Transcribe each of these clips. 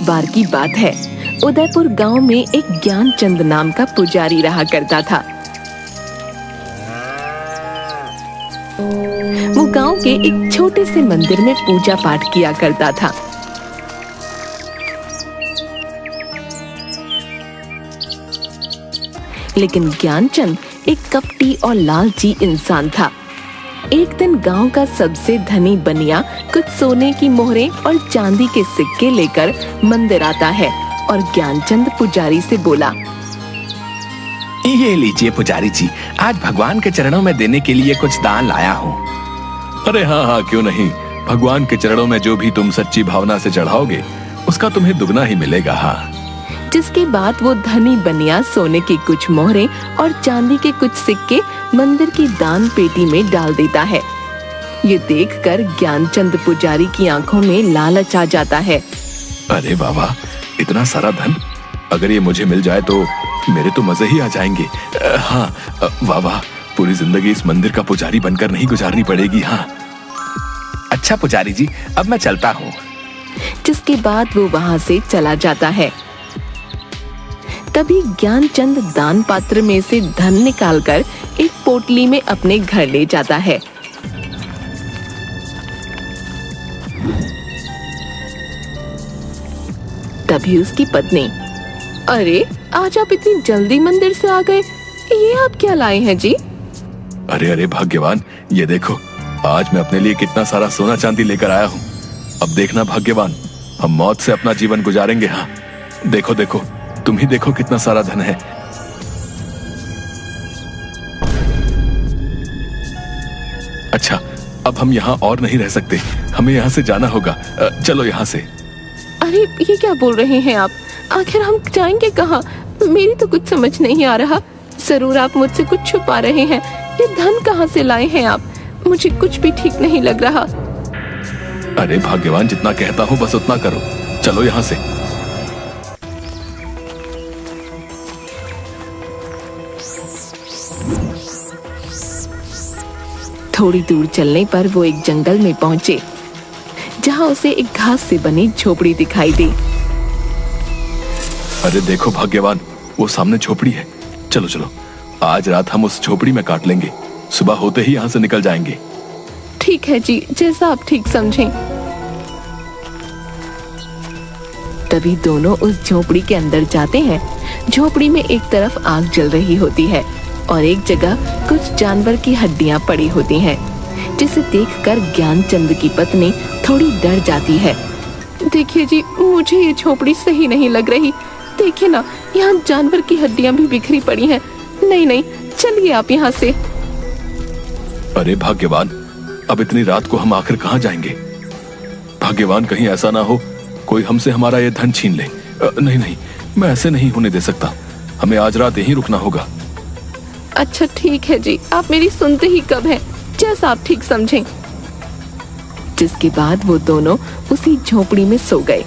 बार की बात है। उदयपुर गांव में एक ज्ञानचंद नाम का पुजारी रहा करता था। वो गांव के एक छोटे से मंदिर में पूजा पाठ किया करता था। लेकिन ज्ञानचंद एक कपटी और लालची इंसान था। एक दिन गांव का सबसे धनी बनिया कुछ सोने की मोहरें और चांदी के सिक्के लेकर मंदिर आता है और ज्ञानचंद पुजारी से बोला, ये लीजिए पुजारी जी, आज भगवान के चरणों में देने के लिए कुछ दान लाया हूँ। अरे हाँ हाँ, क्यों नहीं। भगवान के चरणों में जो भी तुम सच्ची भावना से चढ़ाओगे उसका तुम्हें दुगना ही मिलेगा। हाँ। जिसके बाद वो धनी बनिया सोने की कुछ मोहरें और चांदी के कुछ सिक्के मंदिर की दान पेटी में डाल देता है। ये देखकर ज्ञानचंद पुजारी की आंखों में लालच आ जाता है। अरे वाह, इतना सारा धन, अगर ये मुझे मिल जाए तो मेरे तो मजे ही आ जाएंगे। हाँ, वाह, पूरी जिंदगी इस मंदिर का पुजारी बनकर नहीं गुजारनी पड़ेगी। हाँ। अच्छा पुजारी जी, अब मैं चलता हूँ। जिसके बाद वो वहाँ से चला जाता है। तभी ज्ञानचंद दान पात्र में से धन निकालकर एक पोटली में अपने घर ले जाता है। तभी उसकी पत्नी, अरे आज आप इतनी जल्दी मंदिर से आ गए, ये आप क्या लाए हैं जी? अरे अरे भाग्यवान, ये देखो, आज मैं अपने लिए कितना सारा सोना चांदी लेकर आया हूँ। अब देखना भाग्यवान, हम मौत से अपना जीवन गुजारेंगे। हाँ, देखो देखो, तुम ही देखो कितना सारा धन है। अच्छा, अब हम यहाँ और नहीं रह सकते, हमें यहाँ से जाना होगा। चलो यहाँ से। अरे ये क्या बोल रहे हैं आप? आखिर हम जाएंगे कहाँ? मेरी तो कुछ समझ नहीं आ रहा। जरूर आप मुझसे कुछ छुपा रहे हैं। ये धन कहाँ से लाए हैं आप? मुझे कुछ भी ठीक नहीं लग रहा। अरे भाग्यवान, जितना कहता हूँ बस उतना करो। चलो यहाँ से। थोड़ी दूर चलने पर वो एक जंगल में पहुंचे, जहां उसे एक घास से बनी झोपड़ी दिखाई दी। अरे देखो भाग्यवान, वो सामने झोपड़ी है। चलो चलो, आज रात हम उस झोपड़ी में काट लेंगे, सुबह होते ही यहाँ से निकल जाएंगे। ठीक है जी, जैसा आप ठीक समझें। तभी दोनों उस झोपड़ी के अंदर जाते हैं। झोपड़ी में एक तरफ आग जल रही होती है और एक जगह कुछ जानवर की हड्डियां पड़ी होती हैं, जिसे देखकर ज्ञानचंद की पत्नी थोड़ी डर जाती है। देखिए जी, मुझे ये झोपड़ी सही नहीं लग रही। देखिए ना, यहाँ जानवर की हड्डियां भी बिखरी पड़ी हैं। नहीं नहीं, चलिए आप यहाँ से। अरे भाग्यवान, अब इतनी रात को हम आखिर कहाँ जाएंगे? भाग्यवान, कहीं ऐसा ना हो कोई हमसे हमारा ये धन छीन ले। नहीं नहीं, मैं ऐसे नहीं होने दे सकता। हमें आज रात यहीं रुकना होगा। अच्छा ठीक है जी, आप मेरी सुनते ही कब हैं, जैसा आप ठीक समझें। जिसके बाद वो दोनों उसी झोपड़ी में सो गए।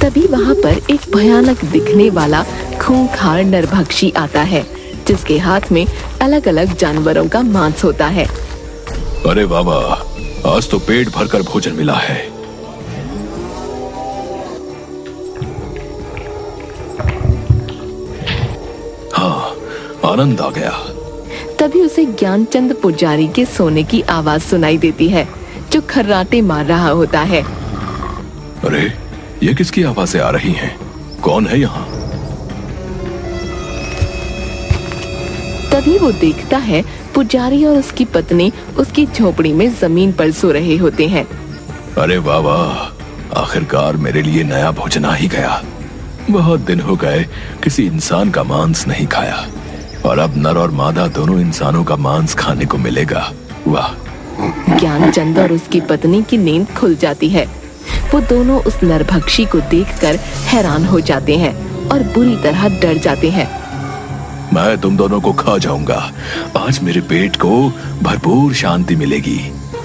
तभी वहाँ पर एक भयानक दिखने वाला खूंखार नरभक्षी आता है, जिसके हाथ में अलग अलग जानवरों का मांस होता है। अरे बाबा, आज तो पेट भरकर भोजन मिला है। हाँ, आनंद आ गया। तभी उसे ज्ञानचंद पुजारी के सोने की आवाज सुनाई देती है, जो खर्राटे मार रहा होता है। अरे ये किसकी आवाजें आ रही हैं? कौन है यहाँ? तभी वो देखता है पुजारी और उसकी पत्नी उसकी झोपड़ी में जमीन पर सो रहे होते हैं। अरे वाह वाह, आखिरकार मेरे लिए नया भोजन आ ही गया। बहुत दिन हो गए किसी इंसान का मांस नहीं खाया, और अब नर और मादा दोनों इंसानों का मांस खाने को मिलेगा। वाह। ज्ञानचंद और उसकी पत्नी की नींद खुल जाती है। वो दोनों उस नरभक्षी को देखकर हैरान हो जाते हैं और बुरी तरह डर जाते हैं। मैं तुम दोनों को खा जाऊंगा। आज मेरे पेट को भरपूर शांति मिलेगी।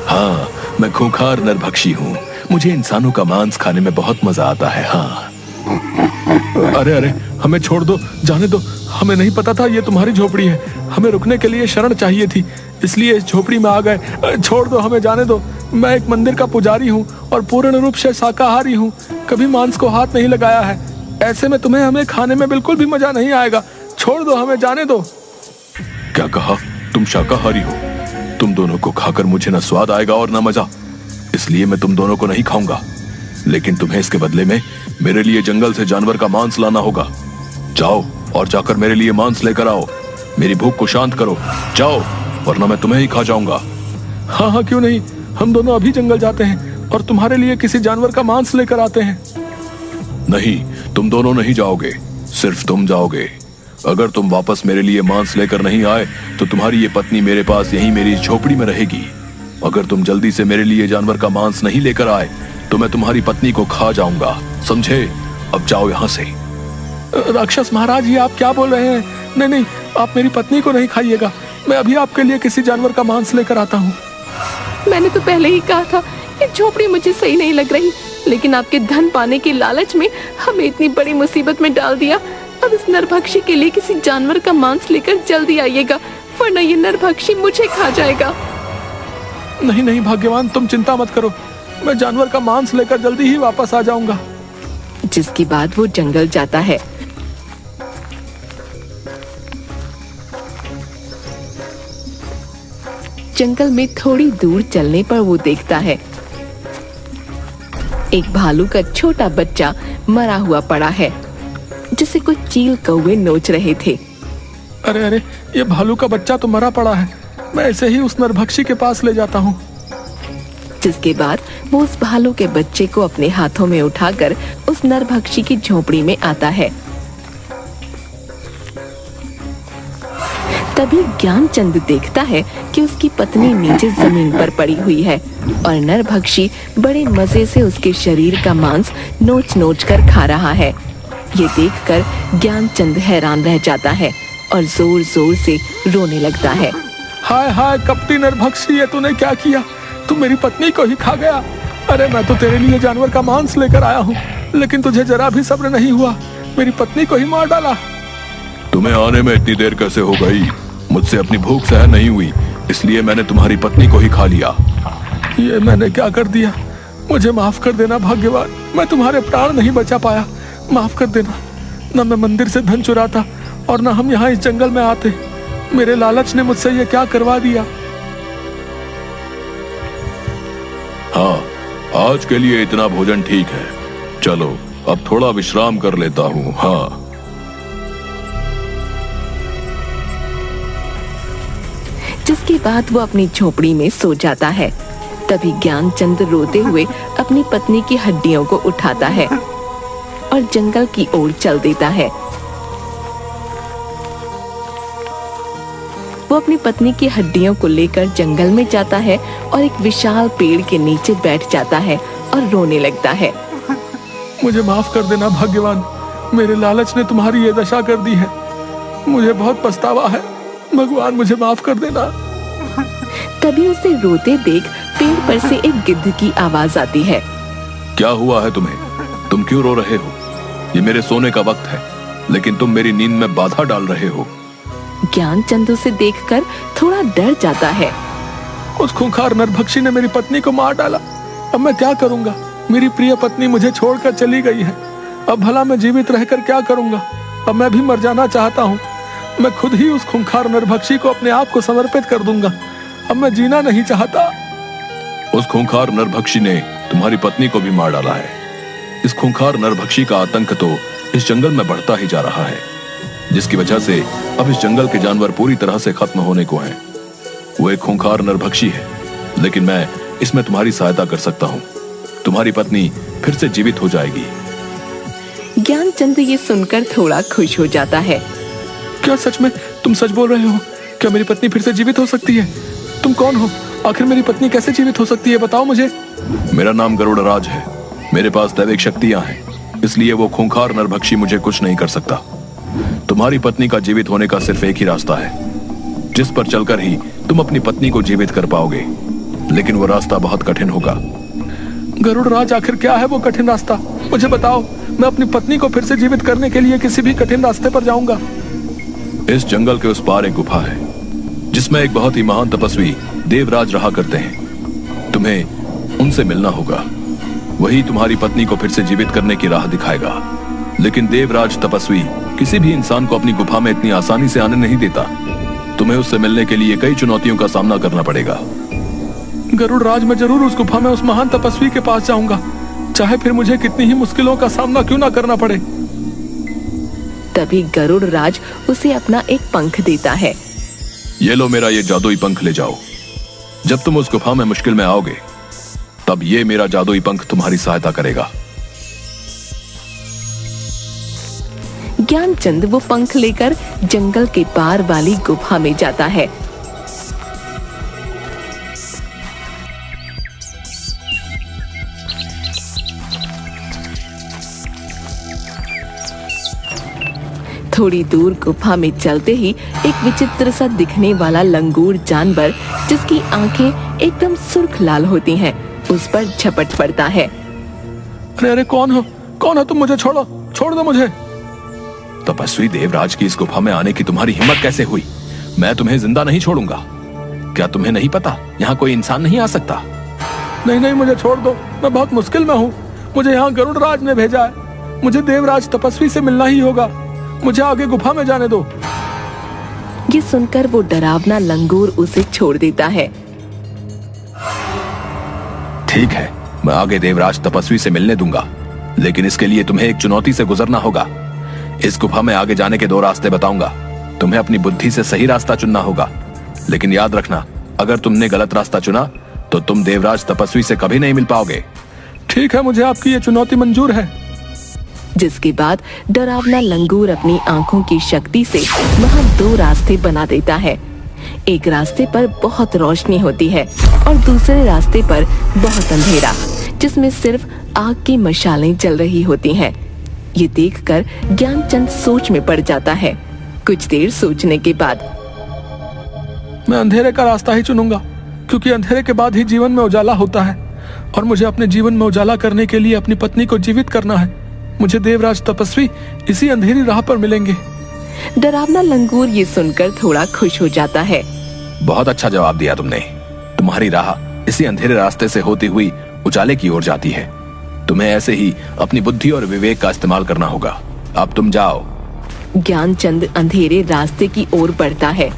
हाँ, मैं खूंखार नरभक्षी हूँ। मुझे इंसानों का मांस खाने में बहुत मजा आता है। हाँ। अरे अरे, हमें छोड़ दो, जाने दो, हमें नहीं पता था ये तुम्हारी झोपड़ी है। हमें रुकने के लिए शरण चाहिए थी, इसलिए इस झोपड़ी में आ गए। छोड़ दो, हमें जाने दो। मैं एक मंदिर का पुजारी हूँ और पूर्ण रूप से शाकाहारी हूँ। कभी मांस को हाथ नहीं लगाया है। ऐसे में हमें खाने में बिल्कुल भी मजा नहीं आएगा। छोड़ दो, हमें जाने दो। क्या कहा? तुम शाकाहारी हो? तुम दोनों को खाकर मुझे न स्वाद आएगा और न मजा, इसलिए मैं तुम दोनों को नहीं खाऊंगा। लेकिन तुम्हें इसके बदले में मेरे लिए जंगल से जानवर का मांस लाना होगा। जाओ और जाकर मेरे लिए मांस लेकर आओ। मेरी भूख को शांत करो, जाओ, वरना मैं तुम्हें ही खा जाऊंगा। हाँ हाँ, क्यों नहीं, हम दोनों अभी जंगल जाते हैं और तुम्हारे लिए किसी जानवर का मांस लेकर आते हैं। नहीं, तुम दोनों नहीं जाओगे, सिर्फ तुम जाओगे। अगर तुम वापस मेरे लिए मांस लेकर नहीं आए तो तुम्हारी ये पत्नी मेरे पास यहीं मेरी झोपड़ी में रहेगी। अगर तुम जल्दी से मेरे लिए जानवर का मांस नहीं लेकर आए तो मैं तुम्हारी पत्नी को खा जाऊंगा, समझे? अब जाओ यहाँ से। राक्षस महाराज, ये आप क्या बोल रहे हैं? नहीं नहीं, आप मेरी पत्नी को नहीं खाइएगा। मैं अभी आपके लिए किसी जानवर का मांस लेकर आता हूँ। मैंने तो पहले ही कहा था ये झोपड़ी मुझे सही नहीं लग रही, लेकिन आपके धन पाने की लालच में हमें इतनी बड़ी मुसीबत में डाल दिया। अब इस नरभक्षी के लिए किसी जानवर का मांस लेकर जल्दी आइएगा, वरना ये नरभक्षी मुझे खा जाएगा। नहीं नहीं भाग्यवान, तुम चिंता मत करो, मैं जानवर का मांस लेकर जल्दी ही वापस आ जाऊंगा। जिसके बाद वो जंगल जाता है। जंगल में थोड़ी दूर चलने पर वो देखता है एक भालू का छोटा बच्चा मरा हुआ पड़ा है, जिसे कुछ चील कौवे नोच रहे थे। अरे अरे, ये भालू का बच्चा तो मरा पड़ा है। मैं ऐसे ही उस नरभक्षी के पास ले जाता हूँ। जिसके बाद वो उस भालू के बच्चे को अपने हाथों में उठाकर उस नरभक्षी की झोपड़ी में आता है। तभी ज्ञानचंद देखता है कि उसकी पत्नी नीचे जमीन पर पड़ी हुई है और नरभक्षी बड़े मजे से उसके शरीर का मांस नोच नोच कर खा रहा है। ये देखकर ज्ञानचंद हैरान रह जाता है और जोर जोर से रोने लगता है। हाय हाय कपटी नरभक्षी, ये तूने क्या किया? तू मेरी पत्नी को ही खा गया। अरे मैं तो तेरे लिए जानवर का मांस लेकर आया हूँ, लेकिन तुझे जरा भी सब्र नहीं हुआ, मेरी पत्नी को ही मार डाला। तुम्हें आने में इतनी देर कैसे हो गई? मुझसे अपनी भूख सहन नहीं हुई, इसलिए मैंने तुम्हारी पत्नी को ही खा लिया। ये मैंने क्या कर दिया? मुझे माफ कर देना भाग्यवान, मैं तुम्हारे प्राण नहीं बचा पाया। माफ कर देना। न मैं मंदिर से धन चुराता और न हम यहाँ इस जंगल में आते। मेरे लालच ने मुझसे ये क्या करवा दिया। हाँ, आज के लिए इतना भोजन ठीक है। चलो अब थोड़ा विश्राम कर लेता हूँ। हाँ। जिसके बाद वो अपनी झोपड़ी में सो जाता है। तभी ज्ञानचंद रोते हुए अपनी पत्नी की हड्डियों को उठाता है और जंगल की ओर चल देता है। वो अपनी पत्नी की हड्डियों को लेकर जंगल में जाता है और एक विशाल पेड़ के नीचे बैठ जाता है और रोने लगता है। मुझे माफ कर देना भाग्यवान, मेरे लालच ने तुम्हारी ये दशा कर दी है। मुझे बहुत पछतावा है, भगवान मुझे माफ कर देना। तभी उसे रोते देख पेड़ पर से एक गिद्ध की आवाज आती है। क्या हुआ है तुम्हें? तुम क्यों रो रहे हो? ये मेरे सोने का वक्त है, लेकिन तुम मेरी नींद में बाधा डाल रहे हो। ज्ञानचंद उसे देखकर थोड़ा डर जाता है। उस खूंखार नरभक्षी ने मेरी पत्नी को मार डाला। अब मैं क्या करूंगा? मेरी प्रिय पत्नी मुझे छोड़कर चली गई है। अब भला मैं जीवित रहकर क्या करूंगा? अब मैं भी मर जाना चाहता हूँ। मैं खुद ही उस खूंखार नरभक्षी को अपने आप को समर्पित कर दूंगा। अब मैं जीना नहीं चाहता। उस खूंखार नरभक्षी ने तुम्हारी पत्नी को भी मार डाला है। इस खूंखार नरभक्षी का आतंक तो इस जंगल में बढ़ता ही जा रहा है, जिसकी वजह से अब इस जंगल के जानवर पूरी तरह से खत्म होने को हैं। वो एक खूंखार नरभक्षी है, लेकिन मैं इसमें तुम्हारी सहायता कर सकता हूँ। तुम्हारी पत्नी फिर से जीवित हो जाएगी। ज्ञानचंद ये सुनकर थोड़ा खुश हो जाता है। क्या सच में तुम सच बोल रहे हो? क्या मेरी पत्नी फिर से जीवित हो सकती है? तुम कौन हो? आखिर मेरी पत्नी कैसे जीवित हो सकती है, बताओ मुझे। मेरा नाम गरुड़राज है। मेरे पास दैविक शक्तियां हैं, इसलिए वो खूंखार नरभक्षी मुझे कुछ नहीं कर सकता। तुम्हारी पत्नी का जीवित होने का सिर्फ एक ही रास्ता है, जिस पर चलकर ही तुम अपनी पत्नी को जीवित कर पाओगे, लेकिन वो रास्ता बहुत कठिन होगा। गरुड़राज, आखिर क्या है वो कठिन रास्ता? मुझे बताओ, मैं अपनी पत्नी को फिर से जीवित करने के लिए किसी भी कठिन रास्ते पर जाऊंगा। इस जंगल के उस पार एक गुफा है जिसमें एक बहुत ही महान तपस्वी देवराज रहा करते हैं। तुम्हें उनसे मिलना होगा। वही तुम्हारी पत्नी को फिर से जीवित करने की राह दिखाएगा। लेकिन देवराज तपस्वी किसी भी इंसान को अपनी गुफा में इतनी आसानी से आने नहीं देता। तुम्हें उससे मिलने के लिए कई चुनौतियों का सामना करना पड़ेगा। गरुड़ राज, मैं जरूर उस गुफा में उस महान तपस्वी के पास जाऊंगा, चाहे फिर मुझे कितनी ही मुश्किलों का सामना क्यों ना करना पड़े। तभी गरुड़ राज उसे अपना एक पंख देता है। ये लो मेरा ये जादुई पंख ले जाओ। जब तुम उस गुफा में मुश्किल में आओगे तब ये मेरा जादुई पंख तुम्हारी सहायता करेगा। ज्ञानचंद वो पंख लेकर जंगल के पार वाली गुफा में जाता है। थोड़ी दूर गुफा में चलते ही एक विचित्र सा दिखने वाला लंगूर जानवर, जिसकी आंखें एकदम सुर्ख लाल होती हैं, उस पर झपट पड़ता है। अरे अरे, कौन हो तुम? मुझे छोड़ो, छोड़ दो मुझे। तपस्वी देवराज की इस गुफा में आने की तुम्हारी हिम्मत कैसे हुई? मैं तुम्हें जिंदा नहीं छोड़ूंगा। क्या तुम्हें नहीं पता यहाँ कोई इंसान नहीं आ सकता? नहीं नहीं, मुझे छोड़ दो, मैं बहुत मुश्किल में हूँ। मुझे यहाँ गरुड़ राज ने भेजा है। मुझे देवराज तपस्वी से मिलना ही होगा। मुझे आगे गुफा में जाने दो। ये सुनकर वो डरावना लंगूर उसे छोड़ देता है। ठीक है, मैं आगे देवराज तपस्वी से मिलने दूंगा, लेकिन इसके लिए तुम्हें एक चुनौती से गुजरना होगा। इस गुफा में आगे जाने के 2 रास्ते बताऊंगा। तुम्हें अपनी बुद्धि से सही रास्ता चुनना होगा, लेकिन याद रखना, अगर तुमने गलत रास्ता चुना तो तुम देवराज तपस्वी से कभी नहीं मिल पाओगे। ठीक है, मुझे आपकी ये चुनौती मंजूर है। जिसके बाद डरावना लंगूर अपनी आंखों की शक्ति से वहाँ 2 रास्ते बना देता है। एक रास्ते पर बहुत रोशनी होती है और दूसरे रास्ते पर बहुत अंधेरा, जिसमें सिर्फ आग की मशालें जल रही होती हैं। ये देखकर ज्ञानचंद सोच में पड़ जाता है। कुछ देर सोचने के बाद, मैं अंधेरे का रास्ता ही चुनूंगा, क्योंकि अंधेरे के बाद ही जीवन में उजाला होता है और मुझे अपने जीवन में उजाला करने के लिए अपनी पत्नी को जीवित करना है। मुझे देवराज तपस्वी इसी अंधेरी राह पर मिलेंगे। डरावना लंगूर ये सुनकर थोड़ा खुश हो जाता है। बहुत अच्छा जवाब दिया तुमने। तुम्हारी राह इसी अंधेरे रास्ते से होती हुई उजाले की ओर जाती है। तुम्हें ऐसे ही अपनी बुद्धि और विवेक का इस्तेमाल करना होगा। अब तुम जाओ। ज्ञानचंद अंधेरे रास्ते की ओर बढ़ता है।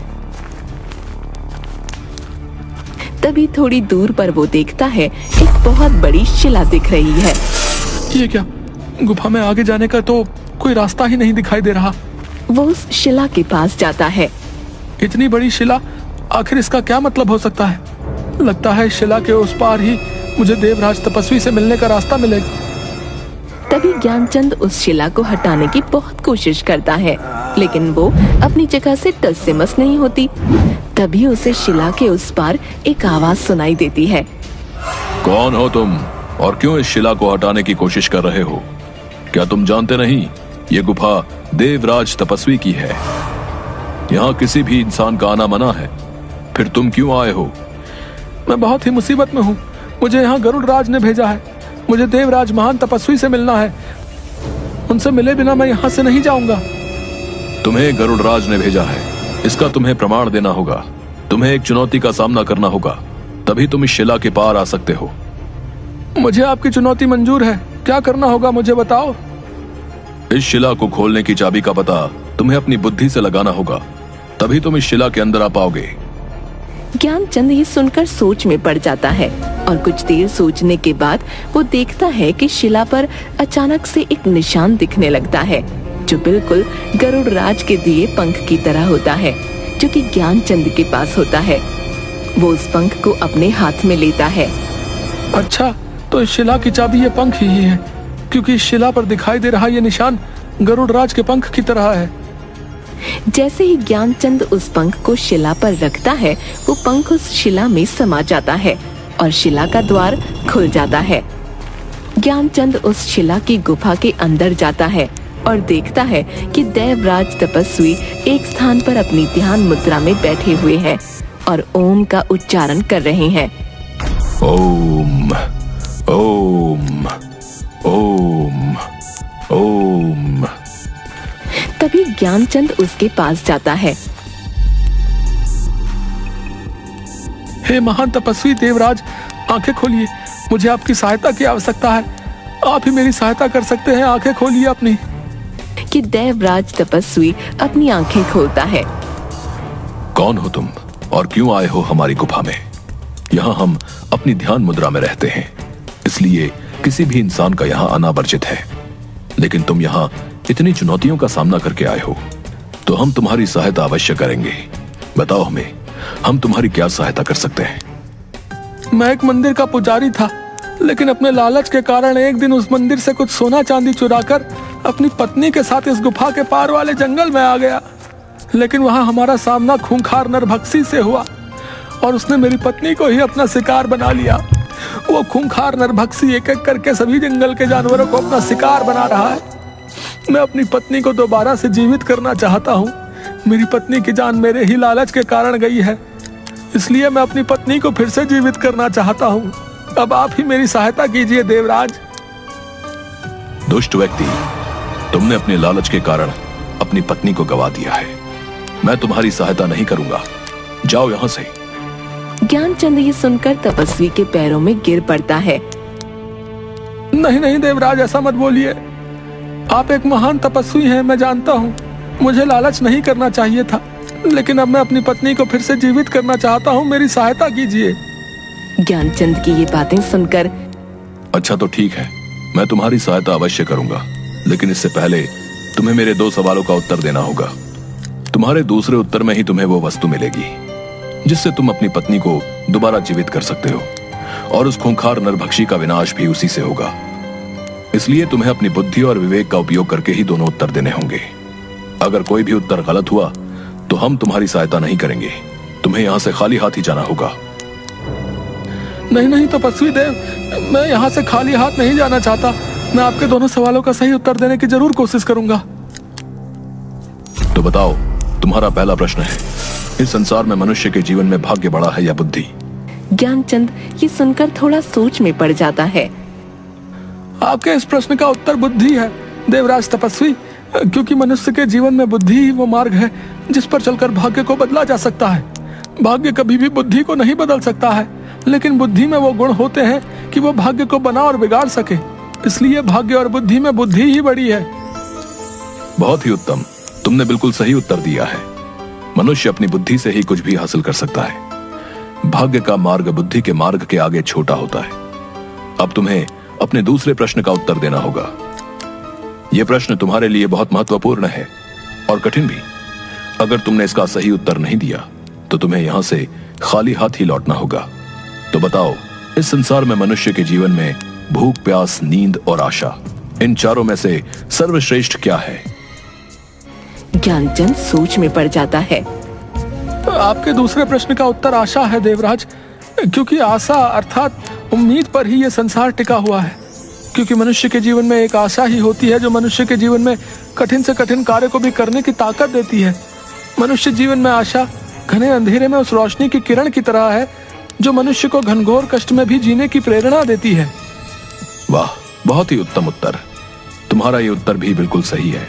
तभी थोड़ी दूर पर वो देखता है एक बहुत बड़ी शिला दिख रही है। ये क्या? गुफा में आगे जाने का तो कोई रास्ता ही नहीं दिखाई दे रहा। वो उस शिला के पास जाता है। इतनी बड़ी शिला, आखिर इसका क्या मतलब हो सकता है? लगता है शिला के उस पार ही मुझे देवराज तपस्वी से मिलने का रास्ता मिलेगा। तभी ज्ञानचंद उस शिला को हटाने की बहुत कोशिश करता है, लेकिन वो अपनी जगह से टस से मस नहीं होती। तभी उसे शिला के उस पार एक आवाज सुनाई देती है। कौन हो तुम और क्यों इस शिला को हटाने की कोशिश कर रहे हो? क्या तुम जानते नहीं, ये गुफा देवराज तपस्वी की है। यहाँ किसी भी इंसान का आना मना है। फिर तुम क्यों आए हो? मैं बहुत ही मुसीबत में हूँ। मुझे यहाँ गरुड़ राज ने भेजा है। मुझे देवराज महान तपस्वी से मिलना है। उनसे मिले बिना मैं यहाँ से नहीं जाऊंगा। तुम्हें गरुड़ राज ने भेजा है, इसका तुम्हें प्रमाण देना होगा। तुम्हें एक चुनौती का सामना करना होगा, तभी तुम इस शिला के पार आ सकते हो। मुझे आपकी चुनौती मंजूर है। क्या करना होगा मुझे बताओ। इस शिला को खोलने की चाबी का पता तुम्हें अपनी बुद्धि से लगाना होगा, तभी तुम इस शिला के अंदर आ पाओगे। ज्ञानचंद ये सुनकर सोच में पड़ जाता है और कुछ देर सोचने के बाद वो देखता है कि शिला पर अचानक से एक निशान दिखने लगता है, जो बिल्कुल गरुड़ राज के दिए पंख की तरह होता है, जो कि ज्ञानचंद के पास होता है। वो उस पंख को अपने हाथ में लेता है। अच्छा, तो इस शिला की चाबी ये पंख ही है, क्योंकि इस शिला पर दिखाई दे रहा ये निशान गरुड़ राज के पंख की तरह है। जैसे ही ज्ञानचंद उस पंख को शिला पर रखता है, वो पंख उस शिला में समा जाता है और शिला का द्वार खुल जाता है। ज्ञानचंद उस शिला की गुफा के अंदर जाता है और देखता है कि देवराज तपस्वी एक स्थान पर अपनी ध्यान मुद्रा में बैठे हुए हैं और ओम का उच्चारण कर रहे हैं। ओम ओम ओम ओम। तभी ज्ञानचंद उसके पास जाता है। हे महान तपस्वी देवराज, आंखें खोलिए, मुझे आपकी सहायता की आवश्यकता है। आप ही मेरी सहायता कर सकते हैं, आंखें खोलिए अपनी। कि देवराज तपस्वी अपनी आंखें खोलता है। कौन हो तुम और क्यों आए हो हमारी गुफा में? यहाँ हम अपनी ध्यान मुद्रा में रहते हैं, इसलिए किसी भी इंसान का यहाँ आना वर्जित है। लेकिन तुम यहाँ इतनी चुनौतियों का सामना करके आए हो, तो हम तुम्हारी सहायता अवश्य करेंगे। बताओ हमें, हम तुम्हारी क्या सहायता कर सकते हैं? मैं एक मंदिर का पुजारी था, लेकिन अपने लालच के कारण एक दिन उस मंदिर से कुछ सोना चांदी चुराकर अपनी पत्नी के साथ इस गुफा के पार वाले जंगल में आ गया। लेकिन वहां हमारा सामना खूंखार नरभक्षी से हुआ और उसने मेरी पत्नी को ही अपना शिकार बना लिया। वो खूंखार नरभक्षी एक एक करके सभी जंगल के जानवरों को अपना शिकार बना रहा है। मैं अपनी पत्नी को दोबारा से जीवित करना चाहता हूँ। मेरी पत्नी की जान मेरे ही लालच के कारण गई है, इसलिए मैं अपनी पत्नी को फिर से जीवित करना चाहता हूँ। अब आप ही मेरी सहायता कीजिए देवराज। दुष्ट व्यक्ति, तुमने अपने लालच के कारण अपनी पत्नी को गवा दिया है। मैं तुम्हारी सहायता नहीं करूंगा, जाओ यहां से। ज्ञानचंद ये सुनकर तपस्वी के पैरों में गिर पड़ता है। नहीं नहीं देवराज, ऐसा मत बोलिए। आप एक महान तपस्वी हैं, मैं जानता हूँ। मुझे लालच नहीं करना चाहिए था, लेकिन अब मैं अपनी पत्नी को फिर से जीवित करना चाहता हूँ। मेरी सहायता कीजिए। ज्ञानचंद की ये बातें सुनकर अच्छा तो ठीक है, मैं तुम्हारी सहायता अवश्य करूंगा, लेकिन इससे पहले तुम्हें मेरे 2 सवालों का उत्तर देना होगा। तुम्हारे दूसरे उत्तर में ही तुम्हें वो वस्तु मिलेगी जिससे तुम अपनी पत्नी को दोबारा जीवित कर सकते हो, और उस खूंखार नरभक्षी का विनाश भी उसी से होगा। इसलिए तुम्हें अपनी बुद्धि और विवेक का उपयोग करके ही दोनों उत्तर देने होंगे। अगर कोई भी उत्तर गलत हुआ तो हम तुम्हारी सहायता नहीं करेंगे। तुम्हें यहाँ से खाली हाथ ही जाना होगा। नहीं नहीं तपस्वी देव, मैं यहाँ से खाली हाथ नहीं जाना चाहता। मैं आपके दोनों सवालों का सही उत्तर देने की जरूर कोशिश करूंगा। तो बताओ, तुम्हारा पहला प्रश्न है, इस संसार में मनुष्य के जीवन में भाग्य बड़ा है या बुद्धि? ज्ञानचंद ये सुनकर थोड़ा सोच में पड़ जाता है। आपके इस प्रश्न का उत्तर बुद्धि है देवराज तपस्वी, क्योंकि मनुष्य के जीवन में बुद्धि ही वो मार्ग है जिस पर चलकर भाग्य को बदला जा सकता है। भाग्य कभी भी बुद्धि को नहीं बदल सकता है, लेकिन बुद्धि में वो गुण होते हैं कि वो भाग्य को बना और बिगाड़ सके। इसलिए भाग्य और बुद्धि में बुद्धि ही बड़ी है। बहुत ही उत्तम, तुमने बिल्कुल सही उत्तर दिया है। मनुष्य अपनी बुद्धि से ही कुछ भी हासिल कर सकता है। भाग्य का मार्ग बुद्धि के मार्ग के आगे छोटा होता है। अब तुम्हें अपने दूसरे प्रश्न का उत्तर देना होगा। यह प्रश्न तुम्हारे लिए बहुत महत्वपूर्ण है और कठिन भी। अगर तुमने इसका सही उत्तर नहीं दिया तो तुम्हें यहां से खाली हाथ ही लौटना होगा। तो बताओ, इस संसार में मनुष्य के जीवन में भूख, प्यास, नींद और आशा, इन चारों में से सर्वश्रेष्ठ क्या है? ज्ञानचंद सोच में पड़ जाता है। आपके दूसरे प्रश्न का उत्तर आशा है देवराज, क्योंकि आशा अर्थात उम्मीद पर ही ये संसार टिका हुआ है। क्योंकि मनुष्य के जीवन में एक आशा ही होती है जो मनुष्य के जीवन में कठिन से कठिन कार्य को भी करने की ताकत देती है। मनुष्य जीवन में आशा घने अंधेरे में उस रोशनी की किरण की तरह है जो मनुष्य को घनघोर कष्ट में भी जीने की प्रेरणा देती है। वाह, बहुत ही उत्तम उत्तर। तुम्हारा ये उत्तर भी बिल्कुल सही है।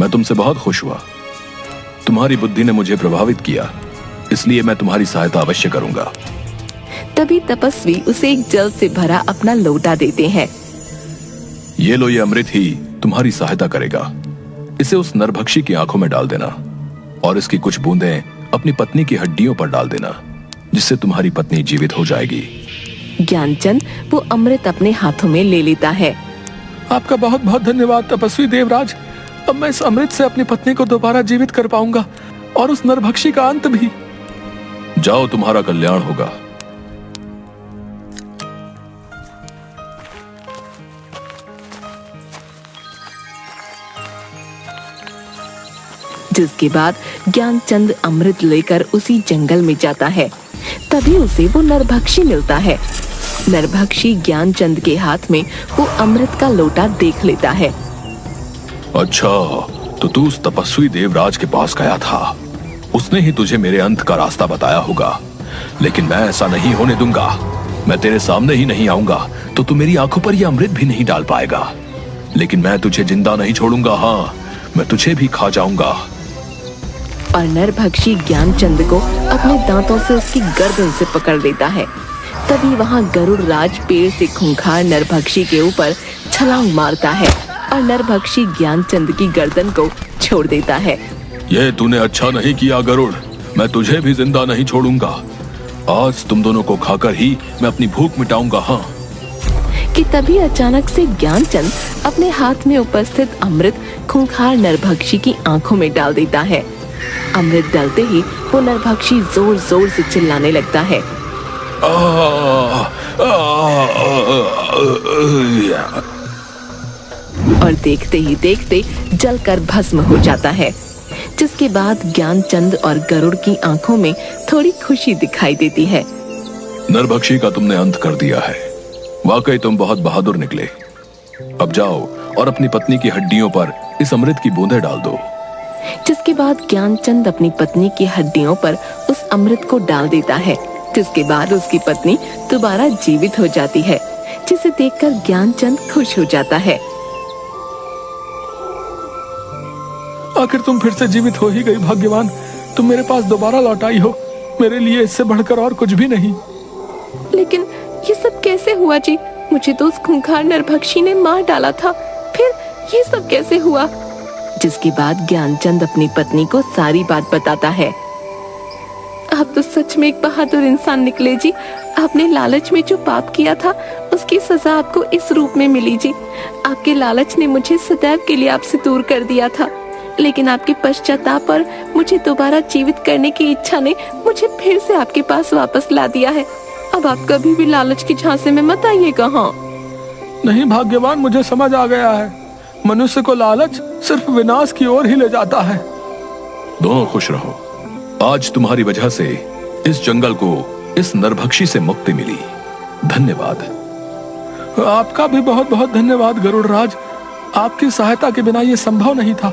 मैं तुमसे बहुत खुश हुआ। तुम्हारी बुद्धि ने मुझे प्रभावित किया, इसलिए मैं तुम्हारी सहायता अवश्य करूंगा। तभी तपस्वी उसे एक जल से भरा अपना लोटा देते हैं। ये लो, ये अमृत ही तुम्हारी सहायता करेगा। इसे उस नरभक्षी की आंखों में डाल देना और इसकी कुछ बूंदें अपनी पत्नी की हड्डियों पर डाल देना, जिससे तुम्हारी पत्नी जीवित हो जाएगी। ज्ञानचंद वो अमृत अपने हाथों में ले लेता है। आपका बहुत बहुत धन्यवाद तपस्वी देवराज। अब मैं इस अमृत से अपनी पत्नी को दोबारा जीवित कर पाऊंगा और उस नरभक्षी का अंत भी। जाओ, तुम्हारा कल्याण होगा। जिसके बाद ज्ञानचंद अमृत लेकर उसी जंगल में जाता है। तभी उसे वो नरभक्षी मिलता है। नरभक्षी ज्ञानचंद के हाथ में वो अमृत का लोटा देख लेता है। अच्छा, तो तू उस तपस्वी देवराज के पास गया था। उसने ही तुझे मेरे अंत का रास्ता बताया होगा, लेकिन मैं ऐसा नहीं होने दूंगा। मैं तेरे सामने ही नहीं आऊंगा तो तू मेरी आंखों पर यह अमृत भी नहीं डाल पाएगा। लेकिन मैं तुझे जिंदा नहीं छोड़ूंगा। हाँ, मैं तुझे भी खा जाऊंगा। और नरभक्षी ज्ञानचंद को अपने दांतों से उसकी गर्दन से पकड़ लेता है। तभी वहाँ गरुड़ राज पेड़ से खूंखार नरभक्षी के ऊपर छलांग मारता है और नरभक्षी ज्ञानचंद की गर्दन को छोड़ देता है। ये तूने अच्छा नहीं किया गरुड़, मैं तुझे भी जिंदा नहीं छोड़ूंगा। आज तुम दोनों को खाकर ही मैं अपनी भूख मिटाऊंगा। हाँ। कि तभी अचानक से ज्ञानचंद अपने हाथ में उपस्थित अमृत खूंखार नरभक्षी की आंखों में डाल देता है। अमृत डालते ही वो नरभक्षी जोर जोर से चिल्लाने लगता है। और देखते ही देखते जलकर भस्म हो जाता है, जिसके बाद ज्ञानचंद और गरुड़ की आंखों में थोड़ी खुशी दिखाई देती है। नरभक्षी का तुमने अंत कर दिया है, वाकई तुम बहुत बहादुर निकले। अब जाओ और अपनी पत्नी की हड्डियों पर इस अमृत की बूंदें डाल दो। जिसके बाद ज्ञानचंद अपनी पत्नी की हड्डियों पर उस अमृत को डाल देता है, जिसके बाद उसकी पत्नी दोबारा जीवित हो जाती है, जिसे देखकर ज्ञानचंद खुश हो जाता है। आखिर तुम फिर से जीवित हो ही गई भाग्यवान, तुम मेरे पास दोबारा लौट आई हो। मेरे लिए इससे बढ़कर और कुछ भी नहीं। लेकिन ये सब कैसे हुआ जी? मुझे तो उस खूंखार नरभक्षी ने मार डाला था, फिर ये सब कैसे हुआ? जिसके बाद ज्ञानचंद अपनी पत्नी को सारी बात बताता है। आप तो सच में एक बहादुर इंसान निकले जी। आपने लालच में जो पाप किया था उसकी सजा आपको इस रूप में मिली जी। आपके लालच ने मुझे सदैव के लिए आपसे दूर कर दिया था, लेकिन आपके पश्चाताप और मुझे दोबारा जीवित करने की इच्छा ने मुझे फिर से आपके पास वापस ला दिया है। अब आप कभी भी लालच की झांसे में मत आइएगा। हाँ नहीं भाग्यवान, मुझे समझ आ गया है, मनुष्य को लालच सिर्फ विनाश की ओर ही ले जाता है। दोनों खुश रहो। आज तुम्हारी वजह से इस जंगल को इस नरभक्षी से मुक्ति मिली। धन्यवाद। आपका भी बहुत बहुत धन्यवाद गरुड़ राज, आपकी सहायता के बिना ये संभव नहीं था।